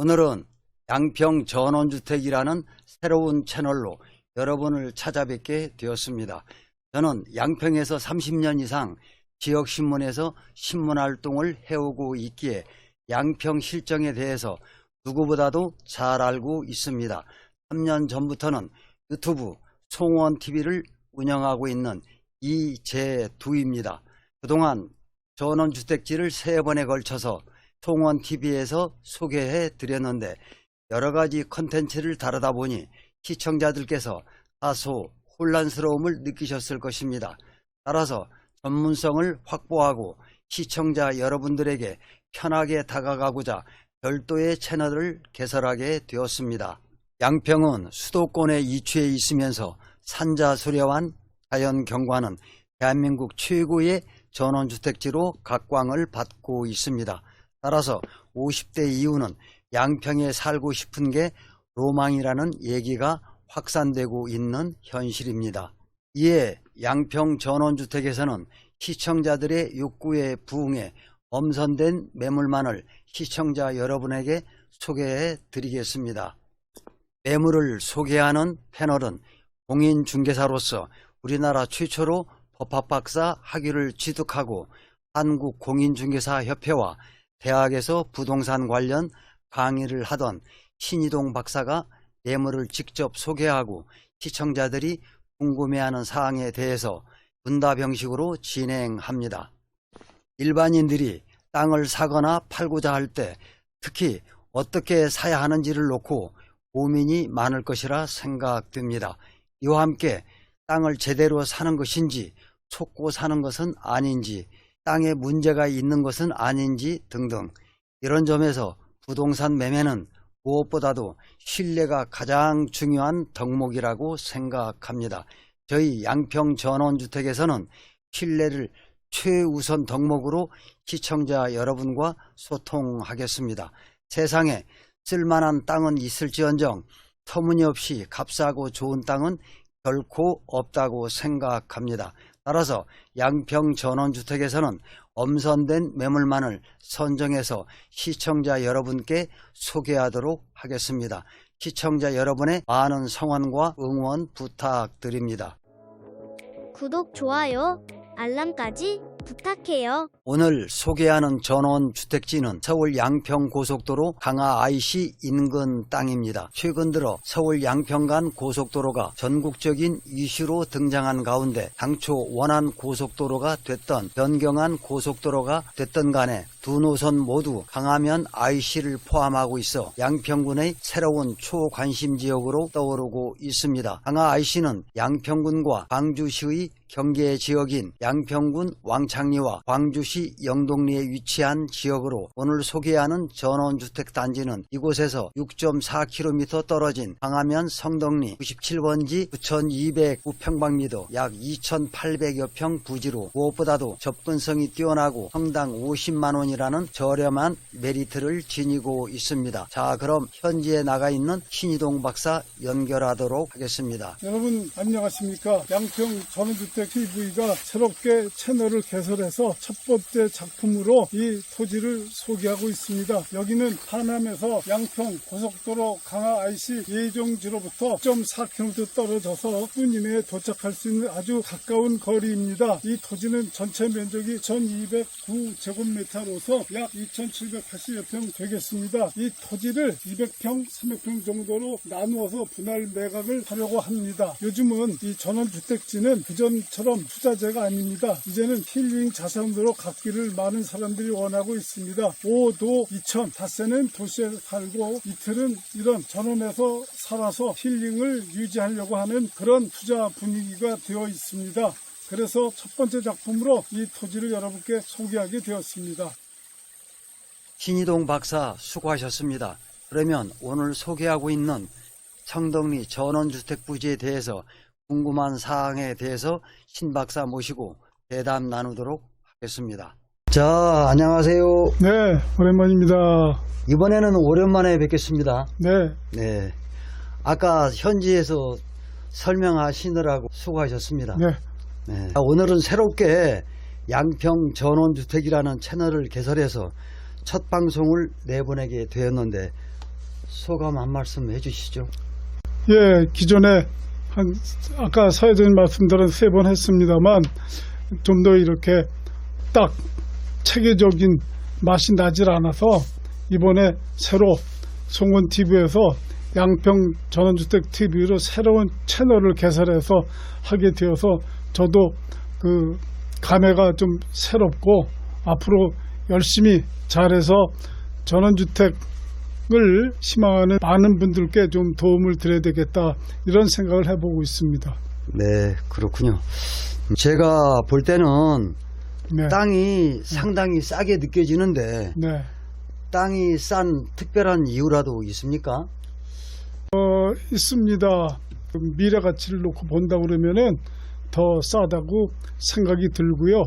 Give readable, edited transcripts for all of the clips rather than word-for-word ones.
오늘은 양평 전원주택이라는 새로운 채널로 여러분을 찾아뵙게 되었습니다. 저는 양평에서 30년 이상 지역신문에서 신문활동을 해오고 있기에 양평 실정에 대해서 누구보다도 잘 알고 있습니다. 3년 전부터는 유튜브 송원TV를 운영하고 있는 이재두입니다. 그동안 전원주택지를 3번에 걸쳐서 송원TV에서 소개해 드렸는데 여러가지 컨텐츠를 다루다 보니 시청자들께서 다소 혼란스러움을 느끼셨을 것입니다. 따라서 전문성을 확보하고 시청자 여러분들에게 편하게 다가가고자 별도의 채널을 개설하게 되었습니다. 양평은 수도권에 위치해 있으면서 산자수려한 자연경관은 대한민국 최고의 전원주택지로 각광을 받고 있습니다. 따라서 50대 이후는 양평에 살고 싶은 게 로망이라는 얘기가 확산되고 있는 현실입니다. 이에 양평 전원주택에서는 시청자들의 욕구에 부응해 엄선된 매물만을 시청자 여러분에게 소개해 드리겠습니다. 매물을 소개하는 패널은 공인중개사로서 우리나라 최초로 법학박사 학위를 취득하고 한국공인중개사협회와 대학에서 부동산 관련 강의를 하던 신희동 박사가 매물을 직접 소개하고 시청자들이 궁금해하는 사항에 대해서 문답 형식으로 진행합니다. 일반인들이 땅을 사거나 팔고자 할 때 특히 어떻게 사야 하는지를 놓고 고민이 많을 것이라 생각됩니다. 이와 함께 땅을 제대로 사는 것인지 속고 사는 것은 아닌지 땅에 문제가 있는 것은 아닌지 등등 이런 점에서 부동산 매매는 무엇보다도 신뢰가 가장 중요한 덕목이라고 생각합니다. 저희 양평 전원주택에서는 신뢰를 최우선 덕목으로 시청자 여러분과 소통하겠습니다. 세상에 쓸만한 땅은 있을지언정 터무니없이 값싸고 좋은 땅은 결코 없다고 생각합니다. 따라서 양평 전원주택에서는 엄선된 매물만을 선정해서 시청자 여러분께 소개하도록 하겠습니다. 시청자 여러분의 많은 성원과 응원 부탁드립니다. 구독, 좋아요, 알람까지 부탁해요. 오늘 소개하는 전원주택지는 서울 양평 고속도로 강화 IC 인근 땅입니다. 최근 들어 서울 양평 간 고속도로가 전국적인 이슈로 등장한 가운데 당초 원안 고속도로가 됐던 변경한 고속도로가 됐던 간에 두 노선 모두 강화면 IC를 포함하고 있어 양평군의 새로운 초관심지역으로 떠오르고 있습니다. 강화 IC는 양평군과 광주시의 경계 지역인 양평군 왕창리와 광주시 영동리에 위치한 지역으로 오늘 소개하는 전원주택단지는 이곳에서 6.4km 떨어진 강화면 성덕리 97번지 9209평방미터 약 2800여 평 부지로 무엇보다도 접근성이 뛰어나고 평당 50만원이라는 저렴한 메리트를 지니고 있습니다. 자, 그럼 현지에 나가 있는 신희동 박사 연결하도록 하겠습니다. 여러분 안녕하십니까? 양평 전원주택 TV가 새롭게 채널을 개설해서 첫 번째 작품으로 이 토지를 소개하고 있습니다. 여기는 하남에서 양평 고속도로 강화 IC 예정지로부터 6.4km 떨어져서 10분 이내에 도착할 수 있는 아주 가까운 거리입니다. 이 토지는 전체 면적이 1209제곱미터로서 약 2780여 평 되겠습니다. 이 토지를 200평, 300평 정도로 나누어서 분할 매각을 하려고 합니다. 요즘은 이 전원주택지는 그전처럼 투자재가 아닙니다. 이제는 힐링 자산으로 갖기를 많은 사람들이 원하고 있습니다. 5도 2천, 닷새는 도시에 살고 이틀은 이런 전원에서 살아서 힐링을 유지하려고 하는 그런 투자 분위기가 되어 있습니다. 그래서 첫 번째 작품으로 이 토지를 여러분께 소개하게 되었습니다. 신희동 박사 수고하셨습니다. 그러면 오늘 소개하고 있는 성덕리 전원주택 부지에 대해서 궁금한 사항에 대해서 신 박사 모시고 대담 나누도록 하겠습니다. 자, 안녕하세요. 네, 오랜만입니다. 이번에는 오랜만에 뵙겠습니다. 네. 네. 아까 현지에서 설명하시느라고 수고하셨습니다. 네. 네. 오늘은 새롭게 양평 전원주택이라는 채널을 개설해서 첫 방송을 내보내게 되었는데 소감 한 말씀 해주시죠. 예, 기존에 아까 사회자님 말씀대로 3번 했습니다만 좀 더 이렇게 딱 체계적인 맛이 나질 않아서 이번에 새로 송원 TV에서 양평 전원주택 TV로 새로운 채널을 개설해서 하게 되어서 저도 그 감회가 좀 새롭고 앞으로 열심히 잘해서 전원주택을 희망하는 많은 분들께 좀 도움을 드려야 되겠다, 이런 생각을 해보고 있습니다. 네, 그렇군요. 제가 볼 때는 네. 땅이 상당히 싸게 느껴지는데 네. 땅이 싼 특별한 이유라도 있습니까? 있습니다. 미래 가치를 놓고 본다 그러면은 더 싸다고 생각이 들고요.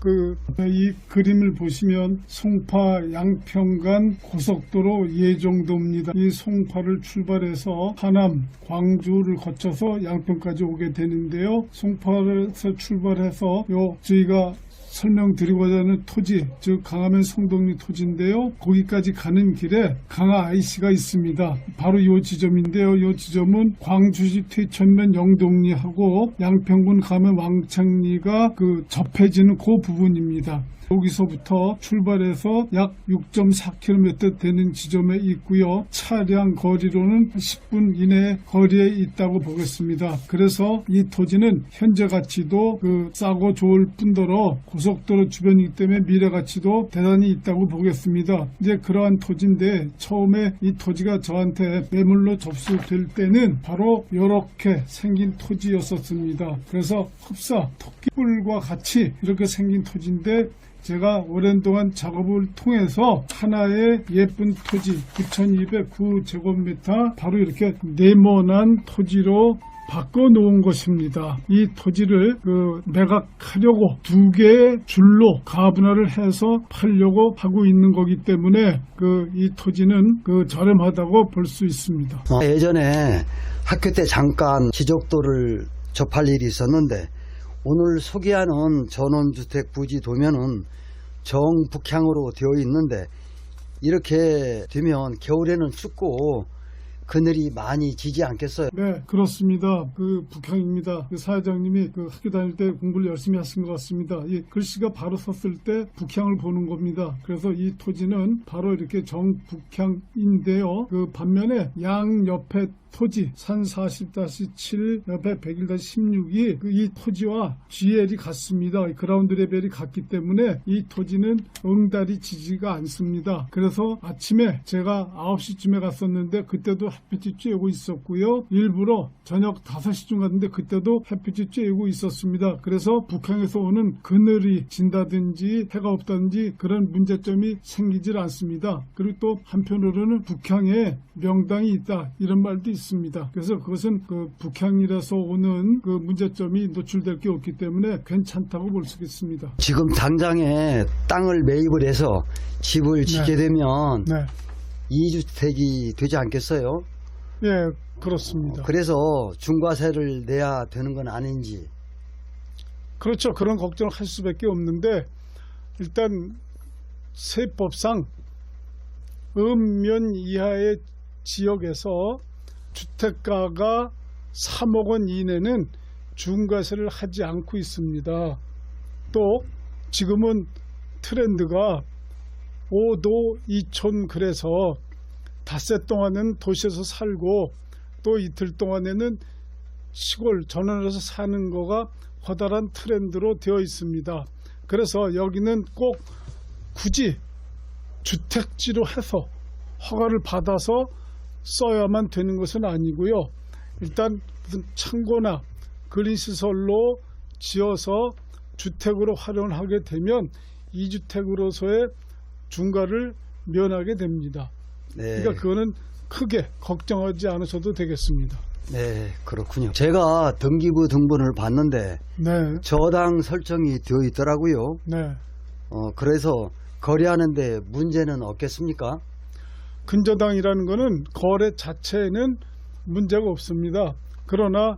이 그림을 보시면 송파 양평간 고속도로 예정도입니다. 이 송파를 출발해서 하남, 광주를 거쳐서 양평까지 오게 되는데요. 송파에서 출발해서 저희가 설명드리고자 하는 토지, 즉 강화면 성동리 토지인데요. 거기까지 가는 길에 강화 IC가 있습니다. 바로 이 지점인데요. 이 지점은 광주시 퇴천면 영동리하고 양평군 가면 왕창리가 접해지는 그 부분입니다. 여기서부터 출발해서 약 6.4km 되는 지점에 있고요. 차량 거리로는 10분 이내 거리에 있다고 보겠습니다. 그래서 이 토지는 현재 가치도 싸고 좋을 뿐더러 고속도로 주변이기 때문에 미래 가치도 대단히 있다고 보겠습니다. 이제 그러한 토지인데 처음에 이 토지가 저한테 매물로 접수될 때는 바로 이렇게 생긴 토지였었습니다. 그래서 흡사 토끼뿔과 같이 이렇게 생긴 토지인데 제가 오랜 동안 작업을 통해서 하나의 예쁜 토지 9,209제곱미터 바로 이렇게 네모난 토지로 바꿔놓은 것입니다. 이 토지를 매각하려고 2개의 줄로 가분할을 해서 팔려고 하고 있는 거기 때문에 이 토지는 저렴하다고 볼 수 있습니다. 예전에 학교 때 잠깐 지적도를 접할 일이 있었는데 오늘 소개하는 전원주택 부지 도면은 정북향으로 되어 있는데 이렇게 되면 겨울에는 춥고 그늘이 많이 지지 않겠어요? 네, 그렇습니다. 북향입니다. 사회자님이 학교 다닐 때 공부를 열심히 하신 것 같습니다. 이 글씨가 바로 섰을 때 북향을 보는 겁니다. 그래서 이 토지는 바로 이렇게 정북향인데요. 반면에 양 옆에 토지 산 40-7 옆에 101-16이 이 토지와 GL이 같습니다. 그라운드 레벨이 같기 때문에 이 토지는 응달이 지지가 않습니다. 그래서 아침에 제가 9시쯤에 갔었는데 그때도 햇빛이 쬐고 있었고요. 일부러 저녁 5시쯤 갔는데 그때도 햇빛이 쬐고 있었습니다. 그래서 북향에서 오는 그늘이 진다든지 해가 없다든지 그런 문제점이 생기질 않습니다. 그리고 또 한편으로는 북향에 명당이 있다 이런 말도 있습니다. 그래서 그것은 북향이라서 오는 문제점이 노출될 게 없기 때문에 괜찮다고 볼 수 있습니다. 지금 당장에 땅을 매입을 해서 집을 짓게 되면 네. 2주택이 되지 않겠어요? 예, 그렇습니다. 그래서 중과세를 내야 되는 건 아닌지. 그렇죠. 그런 걱정을 할 수밖에 없는데 일단 세법상 읍면 이하의 지역에서 주택가가 3억 원 이내는 중과세를 하지 않고 있습니다. 또 지금은 트렌드가 5도 2촌 그래서 닷새 동안은 도시에서 살고 또 이틀 동안에는 시골 전원에서 사는 거가 커다란 트렌드로 되어 있습니다. 그래서 여기는 꼭 굳이 주택지로 해서 허가를 받아서 써야만 되는 것은 아니고요. 일단 무슨 창고나 그린시설로 지어서 주택으로 활용을 하게 되면 2주택으로서의 중과를 면하게 됩니다. 네. 그러니까 그거는 크게 걱정하지 않으셔도 되겠습니다. 네, 그렇군요. 제가 등기부 등본을 봤는데 네, 저당 설정이 되어 있더라고요. 네. 그래서 거래하는데 문제는 없겠습니까? 근저당이라는 것은 거래 자체에는 문제가 없습니다. 그러나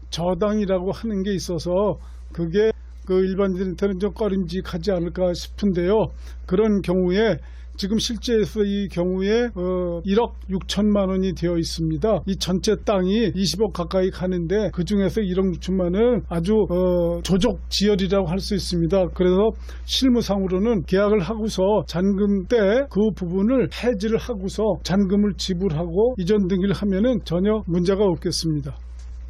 저당이라고 하는 게 있어서 그게 일반인들한테는 좀 꺼림직하지 않을까 싶은데요. 그런 경우에 지금 실제에서 이 경우에 1억 6천만 원이 되어 있습니다. 이 전체 땅이 20억 가까이 가는데 그 중에서 1억 6천만 원은 아주 조족 지열이라고 할 수 있습니다. 그래서 실무상으로는 계약을 하고서 잔금 때 그 부분을 해지를 하고서 잔금을 지불하고 이전 등기를 하면은 전혀 문제가 없겠습니다.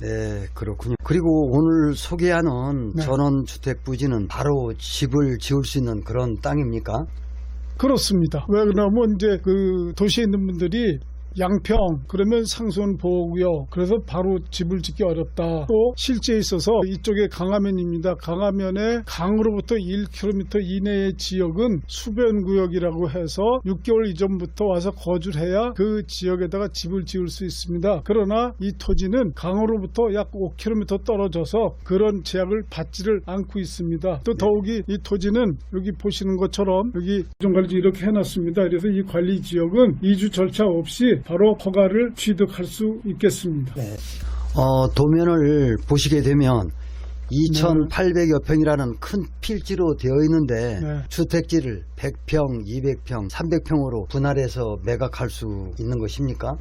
네, 그렇군요. 그리고 오늘 소개하는 네. 전원주택 부지는 바로 집을 지을 수 있는 그런 땅입니까? 그렇습니다. 왜 그러냐면 이제 그 도시에 있는 분들이 양평 그러면 상수원 보호구역 그래서 바로 집을 짓기 어렵다. 또 실제에 있어서 이쪽에 강화면입니다. 강화면에 강으로부터 1km 이내의 지역은 수변구역이라고 해서 6개월 이전부터 와서 거주를 해야 그 지역에다가 집을 지을 수 있습니다. 그러나 이 토지는 강으로부터 약 5km 떨어져서 그런 제약을 받지를 않고 있습니다. 또 더욱이 이 토지는 여기 보시는 것처럼 여기 정관리 이렇게 해놨습니다. 그래서 이 관리 지역은 이주 절차 없이 바로 허가를 취득할 수 있겠습니다. 네. 도면을 보시게 되면 2,800여 평이라는 큰 필지로 되어 있는데 네. 주택지를 100평, 200평, 300평으로 분할해서 매각할 수 있는 것입니까?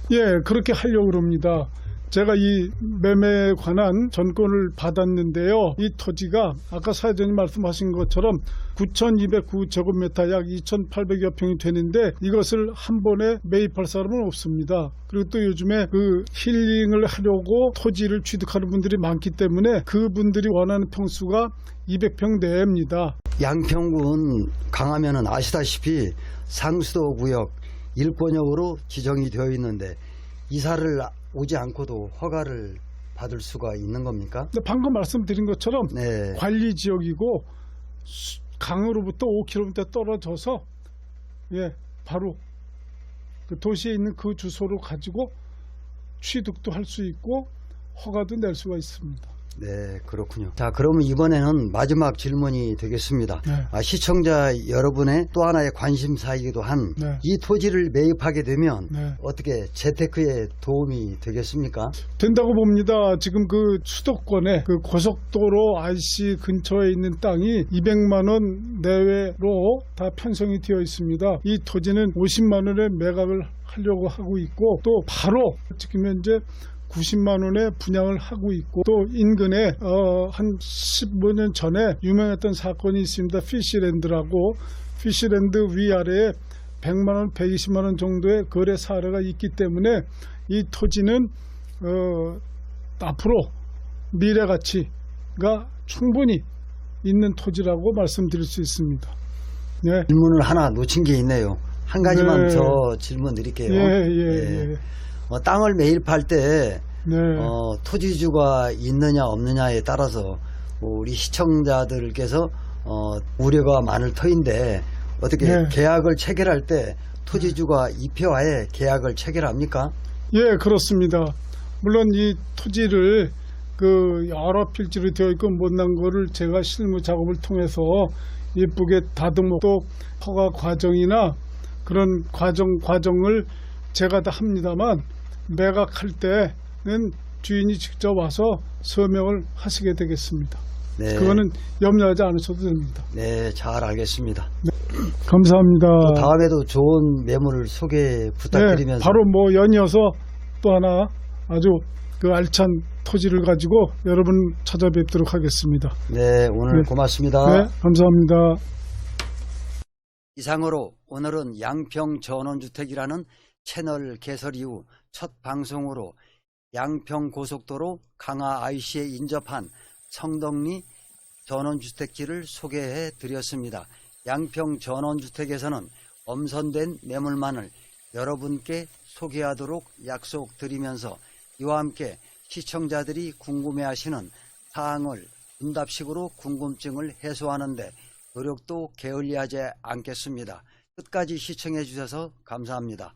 예, 그렇게 하려고 합니다. 제가 이 매매에 관한 전권을 받았는데요. 이 토지가 아까 사회자님 말씀하신 것처럼 9,209제곱미터 약 2,800여 평이 되는데 이것을 한 번에 매입할 사람은 없습니다. 그리고 또 요즘에 그 힐링을 하려고 토지를 취득하는 분들이 많기 때문에 그분들이 원하는 평수가 200평 내입니다. 양평군 강화면은 아시다시피 상수도 구역 1권역으로 지정이 되어 있는데 이사를 오지 않고도 허가를 받을 수가 있는 겁니까? 방금 말씀드린 것처럼 네. 관리 지역이고 강으로부터 5km 떨어져서 바로 그 도시에 있는 그 주소를 가지고 취득도 할 수 있고 허가도 낼 수가 있습니다. 네, 그렇군요. 자, 그러면 이번에는 마지막 질문이 되겠습니다. 네. 시청자 여러분의 또 하나의 관심사이기도 한 이 네. 토지를 매입하게 되면 네. 어떻게 재테크에 도움이 되겠습니까? 된다고 봅니다. 지금 그 수도권에 그 고속도로 IC 근처에 있는 땅이 200만 원 내외로 다 편성이 되어 있습니다. 이 토지는 50만 원에 매각을 하려고 하고 있고 또 바로 지금 현재 90만 원에 분양을 하고 있고 또 인근에 한 15년 전에 유명했던 사건이 있습니다. 피시랜드라고 피시랜드 위아래에 100만 원, 120만 원 정도의 거래 사례가 있기 때문에 이 토지는 앞으로 미래 가치가 충분히 있는 토지라고 말씀드릴 수 있습니다. 네. 질문을 하나 놓친 게 있네요. 한 가지만 네. 더 질문 드릴게요. 예. 땅을 매입할 때 네. 토지주가 있느냐 없느냐에 따라서 우리 시청자들께서 우려가 많을 터인데 어떻게 네. 계약을 체결할 때 토지주가 입회하에 계약을 체결합니까? 예, 그렇습니다. 물론 이 토지를 그 여러 필지로 되어 있고 못난 거를 제가 실무 작업을 통해서 예쁘게 다듬고 또 허가 과정이나 그런 과정을 제가 다 합니다만 매각할 때는 주인이 직접 와서 서명을 하시게 되겠습니다. 네. 그거는 염려하지 않으셔도 됩니다. 네, 잘 알겠습니다. 감사합니다. 또 다음에도 좋은 매물을 소개 부탁드리면서 바로 연이어서 또 하나 아주 그 알찬 토지를 가지고 여러분 찾아뵙도록 하겠습니다. 네, 오늘 고맙습니다. 네, 감사합니다. 이상으로 오늘은 양평 전원주택이라는 채널 개설 이후 첫 방송으로 양평 고속도로 강화 IC에 인접한 성덕리 전원주택지를 소개해 드렸습니다. 양평 전원주택에서는 엄선된 매물만을 여러분께 소개하도록 약속드리면서 이와 함께 시청자들이 궁금해하시는 사항을 응답식으로 궁금증을 해소하는 데 노력도 게을리하지 않겠습니다. 끝까지 시청해 주셔서 감사합니다.